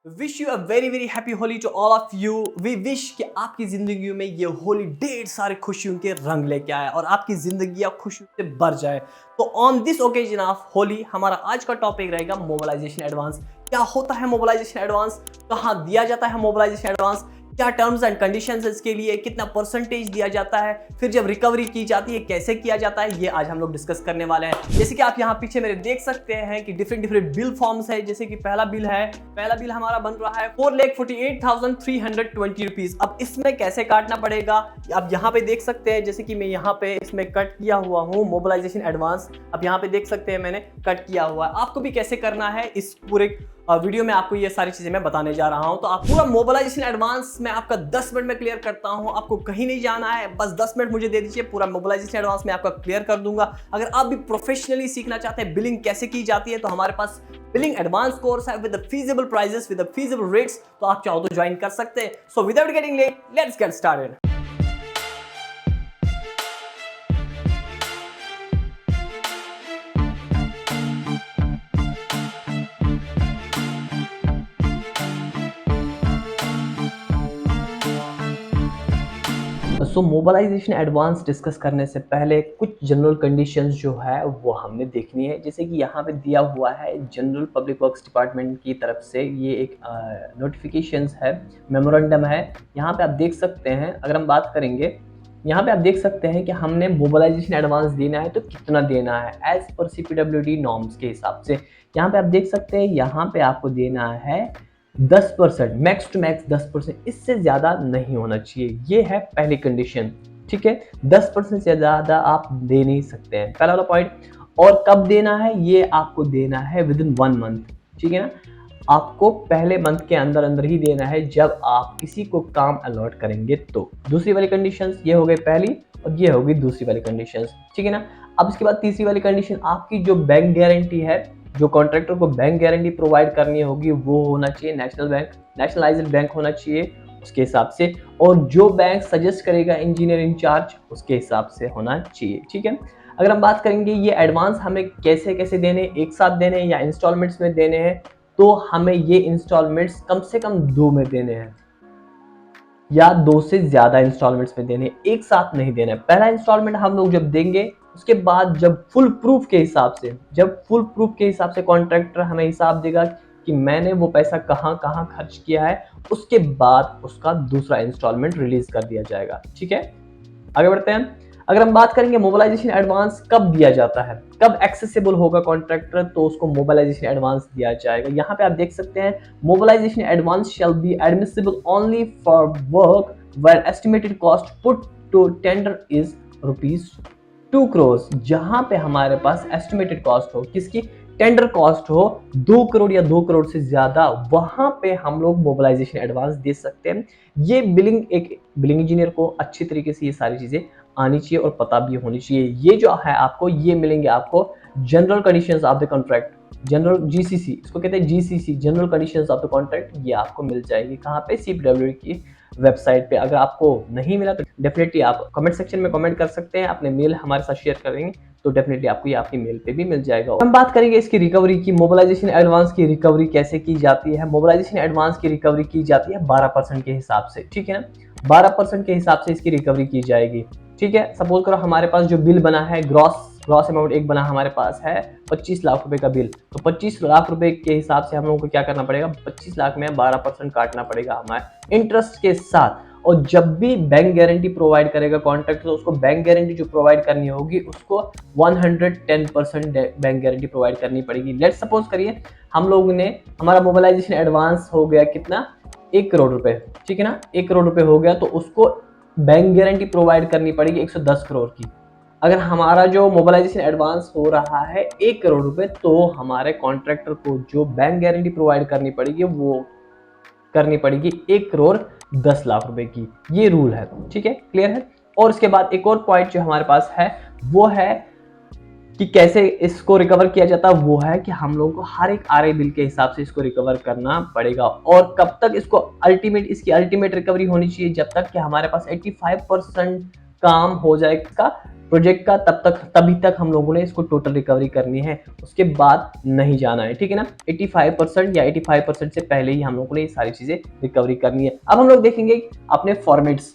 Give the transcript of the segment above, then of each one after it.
Wish you a very very happy Holi to all of you. We wish कि आपकी जिंदगी में ये होली ढेर सारे खुशियों के रंग लेके आए और आपकी जिंदगी खुशियों से भर जाए। तो on this occasion of Holi हमारा आज का टॉपिक रहेगा मोबिलाइजेशन एडवांस। क्या होता है मोबिलाइजेशन एडवांस, कहाँ दिया जाता है मोबिलाइजेशन एडवांस, क्या टर्म्स एंड कंडीशंस है इसके लिए, कितना परसेंटेज दिया जाता है, फिर जब रिकवरी की जाती है कैसे किया जाता है, ये आज हम लोग डिस्कस करने वाले हैं। जैसे कि आप यहाँ पीछे मेरे देख सकते हैं कि डिफरेंट बिल फॉर्म्स है। जैसे कि पहला बिल हमारा बन रहा है 4,48,320 रुपीज। अब इसमें कैसे काटना पड़ेगा आप यहाँ पे देख सकते हैं। जैसे कि मैं यहाँ पे इसमें कट किया हुआ हूँ मोबिलाइजेशन एडवांस। अब यहाँ पे देख सकते हैं मैंने कट किया हुआ है। आपको भी कैसे करना है इस पूरे वीडियो में आपको ये सारी चीजें मैं बताने जा रहा हूं। तो आप पूरा मोबिलाइजेशन एडवांस मैं आपका 10 मिनट में क्लियर करता हूं। आपको कहीं नहीं जाना है, बस 10 मिनट मुझे दे दीजिए, पूरा मोबिलाइजेशन एडवांस मैं आपका क्लियर कर दूंगा। अगर आप भी प्रोफेशनली सीखना चाहते हैं बिलिंग कैसे की जाती है तो हमारे पास बिलिंग एडवांस कोर्स है with feasible prices, with feasible rates. तो आप चाहो तो ज्वाइन कर सकते हैं। So without getting late, let's get started. So mobilization advance discuss करने से पहले कुछ जनरल कंडीशंस जो है वो हमने देखनी है। जैसे कि यहाँ पे दिया हुआ है जनरल पब्लिक वर्क्स डिपार्टमेंट की तरफ से ये एक नोटिफिकेशंस है, मेमोरेंडम है। यहाँ पे आप देख सकते हैं, अगर हम बात करेंगे यहाँ पे आप देख सकते हैं कि हमने मोबिलाइजेशन एडवांस देना है तो कितना देना है एज पर CPWD नॉर्म्स के हिसाब से। यहाँ पे आप देख सकते हैं, यहाँ पे आपको देना है 10%, मैक्स टू मैक्स 10%, इससे ज़्यादा नहीं होना चाहिए। ये है पहली कंडीशन, ठीक है। 10% से ज़्यादा आप दे नहीं सकते हैं, पहला वाला पॉइंट। और कब देना है, ये आपको देना है विद इन 1 मंथ, ठीक है ना। आपको पहले मंथ के अंदर अंदर ही देना है जब आप किसी को काम अलॉट करेंगे तो। दूसरी वाली कंडीशंस ये हो गई पहली और ये होगी दूसरी वाली कंडीशंस, ठीक है ना। अब इसके बाद तीसरी वाली कंडीशन, आपकी जो बैंक गारंटी है, जो कॉन्ट्रैक्टर को बैंक गारंटी प्रोवाइड करनी होगी वो होना चाहिए नेशनल बैंक, नेशनलाइज्ड बैंक होना चाहिए उसके हिसाब से। और जो बैंक सजेस्ट करेगा इंजीनियर इंचार्ज उसके हिसाब से होना चाहिए, ठीक है। अगर हम बात करेंगे ये एडवांस हमें कैसे कैसे देने, एक साथ देने या इंस्टॉलमेंट्स में देने हैं, तो हमें ये इंस्टॉलमेंट्स कम से कम 2 में देने हैं या 2 से ज्यादा इंस्टॉलमेंट्स में देने, एक साथ नहीं देना है। पहला इंस्टॉलमेंट हम लोग जब देंगे उसके बाद जब फुल प्रूफ के हिसाब से कॉन्ट्रैक्टर हमें हिसाब देगा कि मैंने वो पैसा कहाँ कहाँ खर्च किया है, उसके बाद उसका दूसरा इंस्टॉलमेंट रिलीज कर दिया जाएगा, ठीक है। आगे बढ़ते हैं। अगर हम बात करेंगे मोबिलाइजेशन एडवांस कब दिया जाता है, कब एक्सेसिबल होगा कॉन्ट्रैक्टर, तो उसको मोबिलाइजेशन एडवांस दिया जाएगा। यहाँ पे आप देख सकते हैं, mobilization advance shall be admissible only for work where estimated cost put to tender is ₹2 crore. जहां पे हमारे पास एस्टिमेटेड कॉस्ट हो, किसकी, टेंडर कॉस्ट हो 2 करोड़ या 2 करोड़ से ज्यादा, वहां पे हम लोग मोबिलाइजेशन एडवांस दे सकते हैं। ये एक बिलिंग इंजीनियर को अच्छी तरीके से ये सारी चीजें आनी चाहिए और पता भी होनी चाहिए। ये जो है आपको ये मिलेंगे आपको general conditions of the contract, general GCC, इसको कहते हैं GCC, general conditions of the contract. ये आपको मिल जाएगी कहाँ पे, CPWD की वेबसाइट पे। अगर आपको नहीं मिला तो डेफिनेटली आप कमेंट सेक्शन में कमेंट कर सकते हैं, अपने मेल हमारे साथ शेयर करेंगे तो डेफिनेटली आपको ये आपकी मेल पे भी मिल जाएगा। हम बात करेंगे इसकी रिकवरी की, मोबिलाइजेशन एडवांस की रिकवरी कैसे की जाती है। मोबिलाइजेशन एडवांस की रिकवरी की जाती है 12% के हिसाब से, ठीक है ना। 12% के हिसाब से इसकी रिकवरी की जाएगी, ठीक है। सपोज करो हमारे पास जो बिल बना है, ग्रॉस अमाउंट एक बना हमारे पास है 25 लाख रुपए का बिल, तो 25 लाख रुपए के हिसाब से हम लोगों को क्या करना पड़ेगा, 25 लाख में 12% काटना पड़ेगा हमारे इंटरेस्ट के साथ। और जब भी बैंक गारंटी प्रोवाइड करेगा कॉन्ट्रैक्टर, तो उसको बैंक गारंटी जो प्रोवाइड करनी होगी उसको 110% बैंक गारंटी प्रोवाइड करनी पड़ेगी। लेट्स सपोज करिए हम लोगों ने, हमारा मोबिलाइजेशन एडवांस हो गया कितना, 1 करोड़ रुपए, ठीक है ना। 1 करोड़ रुपए हो गया तो उसको बैंक गारंटी प्रोवाइड करनी पड़ेगी 110 करोड़ की। अगर हमारा जो मोबिलाइजेशन एडवांस हो रहा है 1 करोड़ रुपए, तो हमारे कॉन्ट्रैक्टर को जो बैंक गारंटी प्रोवाइड करनी पड़ेगी वो करनी पड़ेगी 1 करोड़ 10 लाख रुपए की। ये रूल है, ठीक है, क्लियर है। और इसके बाद एक और पॉइंट जो हमारे पास है वो है कि कैसे इसको रिकवर किया जाता है। वो है कि हम लोगों को हर एक RA बिल के हिसाब से इसको रिकवर करना पड़ेगा। और कब तक इसको इसकी अल्टीमेट रिकवरी होनी चाहिए, जब तक कि हमारे पास 85% काम हो जाए इसका प्रोजेक्ट का तभी तक हम लोगों ने इसको टोटल रिकवरी करनी है, उसके बाद नहीं जाना है, ठीक है ना। 85% या 85% से पहले ही हम लोगों ने ये सारी चीजें रिकवरी करनी है। अब हम लोग देखेंगे अपने फॉर्मेट्स,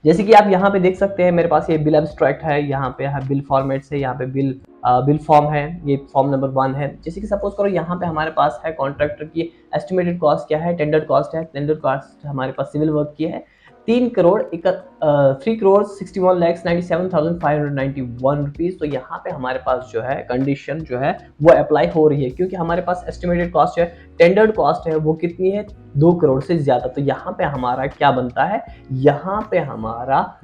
जैसे कि आप यहाँ पे देख सकते हैं मेरे पास ये बिल एब्स्ट्रैक्ट है, यहाँ पे है बिल फॉर्मेट्स है, यहाँ पे बिल फॉर्म है, ये फॉर्म नंबर 1 है। जैसे कि सपोज करो यहाँ पे हमारे पास है कॉन्ट्रैक्टर की एस्टिमेटेड कॉस्ट क्या है, टेंडर कॉस्ट है, टेंडर कॉस्ट हमारे पास सिविल वर्क की है 3,61,97,591 रुपीज। तो यहाँ पे हमारे पास जो है कंडीशन जो है वो अप्लाई हो रही है, क्योंकि हमारे पास एस्टिमेटेड कॉस्ट है, टेंडर्ड कॉस्ट है वो कितनी है 2 करोड़ से ज्यादा। तो यहाँ पे हमारा क्या बनता है, यहाँ पे हमारा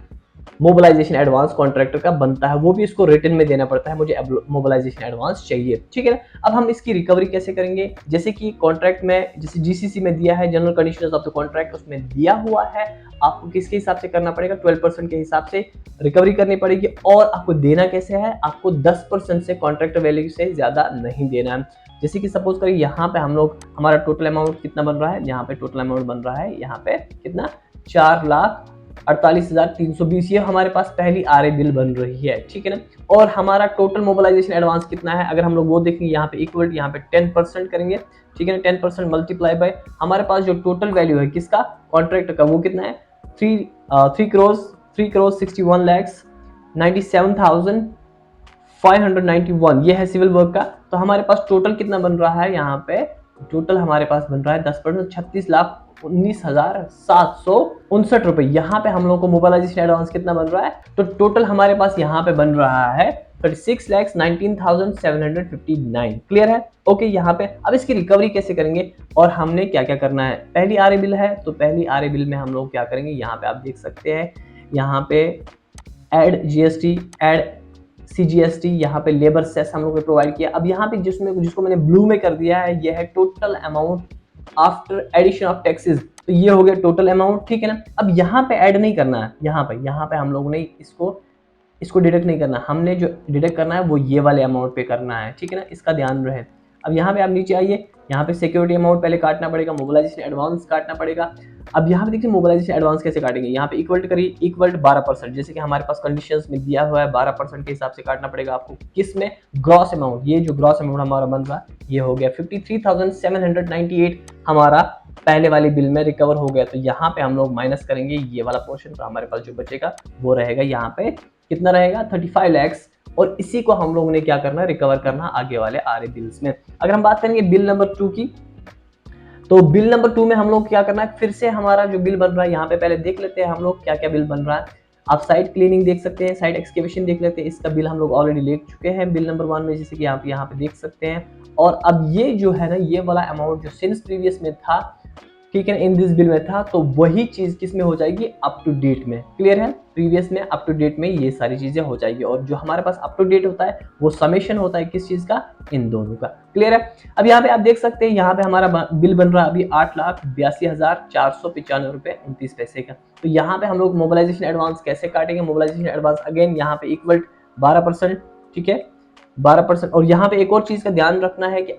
मोबिलाइजेशन एडवांस कॉन्ट्रैक्टर का बनता है, वो भी इसको रिटर्न में देना पड़ता है, मुझे मोबिलाइजेशन एडवांस चाहिए, ठीक है ना। अब हम इसकी रिकवरी कैसे करेंगे, जैसे कि कॉन्ट्रैक्ट में जैसे जीसीसी में दिया है, general conditions of the contract, उसमें दिया हुआ है आपको किसके हिसाब से करना पड़ेगा, 12% के हिसाब से रिकवरी करनी पड़ेगी। और आपको देना कैसे है, आपको 10% से कॉन्ट्रैक्ट वैल्यू से ज्यादा नहीं देना है। जैसे कि सपोज करिए यहाँ पे हम लोग हमारा टोटल अमाउंट कितना बन रहा है, यहाँ पे टोटल अमाउंट बन रहा है यहाँ पे कितना 4,48,320, ये हमारे पास पहली आरए बिल बन रही है, ठीक है ना। और हमारा टोटल मोबिलाइजेशन एडवांस कितना है, अगर हम लोग वो देखेंगे यहाँ पे इक्वल यहाँ पे 10% करेंगे, ठीक है ना। 10% मल्टीप्लाई बाय हमारे पास जो टोटल वैल्यू है किसका, कॉन्ट्रैक्ट का, वो कितना है 3 करोड़ 61,97,591, ये है सिविल वर्क का। तो हमारे पास टोटल कितना बन रहा है, यहाँ पे टोटल हमारे पास बन रहा है 10% 36,19,759 रुपए। यहाँ पे हम लोग को मोबिलाइजेशन एडवांस कितना बन रहा है, तो टोटल हमारे पास यहाँ पे बन रहा है 36,19,759। क्लियर है, ओके। यहाँ पे अब इसकी रिकवरी कैसे करेंगे और हमने क्या क्या करना है, पहली आरए बिल है, तो पहली आरए बिल में हम लोग क्या करेंगे, यहाँ पे आप देख सकते हैं, यहाँ पे एड जीएसटी, एड सीजीएसटी, यहाँ पे लेबर सेस हम लोग ने प्रोवाइड किया। अब यहाँ पे जिसको मैंने ब्लू में कर दिया है, ये है total amount after addition of taxes, तो ये हो गया टोटल अमाउंट, ठीक है ना। अब यहाँ पे ऐड नहीं करना है, यहाँ पे हम लोगों ने इसको डिडक्ट नहीं करना, हमने जो डिडक्ट करना है वो ये वाले अमाउंट पे करना है, ठीक है ना, इसका ध्यान रहे। अब यहाँ पे आप नीचे आइए, यहाँ पे सिक्योरिटी अमाउंट पहले काटना पड़ेगा, मोबिलाइजेशन एडवांस काटना पड़ेगा। अब यहाँ पे देखिए मोबिलाइजेशन एडवांस कैसे काटेंगे, यहाँ पे इक्वल करिए, इक्वल 12%, जैसे कि हमारे पास कंडीशंस में दिया हुआ है 12% के हिसाब से काटना पड़ेगा आपको, किस में, ग्रॉस अमाउंट। ये जो ग्रॉस अमाउंट हमारा बन रहा है ये हो गया 53,798 हमारा पहले वाली बिल में रिकवर हो गया। तो यहाँ पे हम लोग माइनस करेंगे ये वाला पोर्शन, तो हमारे पास जो बचेगा वो रहेगा यहाँ पे कितना रहेगा 35 लाख, और इसी को हम लोगों ने क्या करना है, रिकवर करना आगे वाले आरए बिल्स में। अगर हम बात करेंगे बिल नंबर 2 की, तो बिल नंबर 2 में हम लोग क्या करना है, फिर से हमारा जो बिल बन रहा है यहाँ पे पहले देख लेते हैं हम लोग क्या क्या बिल बन रहा है। आप साइट क्लीनिंग देख सकते हैं, साइट एक्सकेवेशन देख लेते हैं, इसका बिल हम लोग ऑलरेडी ले चुके हैं बिल नंबर 1 में, जैसे कि आप यहाँ पे देख सकते हैं। और अब ये जो है ना, ये वाला अमाउंट जो सिंस प्रीवियस में था, ठीक है, इन दिस बिल में था, तो वही चीज किस में हो जाएगी, अप टू डेट में। क्लियर है, प्रीवियस में अप टू डेट में ये सारी चीजें हो जाएगी। और जो हमारे पास अप टू डेट होता है वो समेशन होता है किस चीज का, इन दोनों का। क्लियर है। अब यहाँ पे आप देख सकते हैं, यहाँ पे हमारा बिल बन रहा है अभी 8,82,495 रुपए 29 पैसे का। तो यहाँ पे हम लोग मोबिलाइजेशन एडवांस कैसे काटेंगे, मोबिलाइजेशन एडवांस अगेन यहाँ पे इक्वल 12%, ठीक है 12%। और यहाँ पे एक और चीज का ध्यान रखना है कि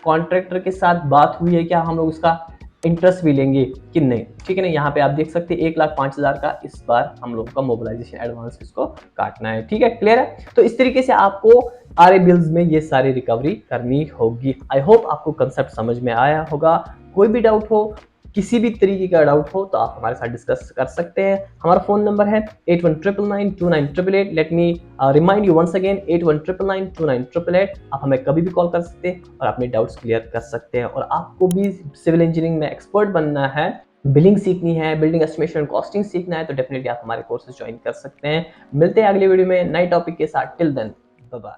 कॉन्ट्रैक्टर के साथ बात हुई है क्या, हम लोग इसका इंटरेस्ट भी लेंगे कि नहीं, ठीक है ना। यहाँ पे आप देख सकते हैं 1,05,000 का इस बार हम लोगों का मोबिलाइजेशन एडवांस इसको काटना है, ठीक है। क्लियर है। तो इस तरीके से आपको आरए बिल्स में ये सारी रिकवरी करनी होगी। आई होप आपको कंसेप्ट समझ में आया होगा। कोई भी डाउट हो, किसी भी तरीके का डाउट हो तो आप हमारे साथ डिस्कस कर सकते हैं। हमारा फोन नंबर है 8199929888। Let me remind you once again 8199929888। आप हमें कभी भी कॉल कर सकते हैं और अपने डाउट्स क्लियर कर सकते हैं। और आपको भी सिविल इंजीनियरिंग में एक्सपर्ट बनना है, बिलिंग सीखनी है, बिल्डिंग एस्टिमेशन और कॉस्टिंग सीखना है, तो डेफिनेटली आप हमारे कोर्सेज ज्वाइन कर सकते हैं। मिलते हैं अगले वीडियो में नए टॉपिक के साथ। Till then bye bye.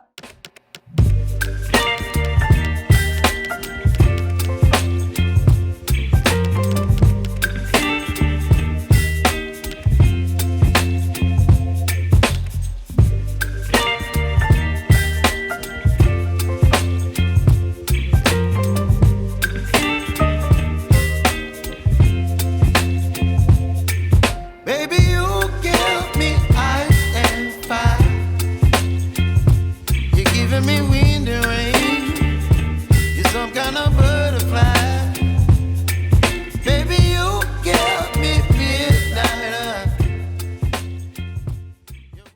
Me wind and rain, you're some kind of bird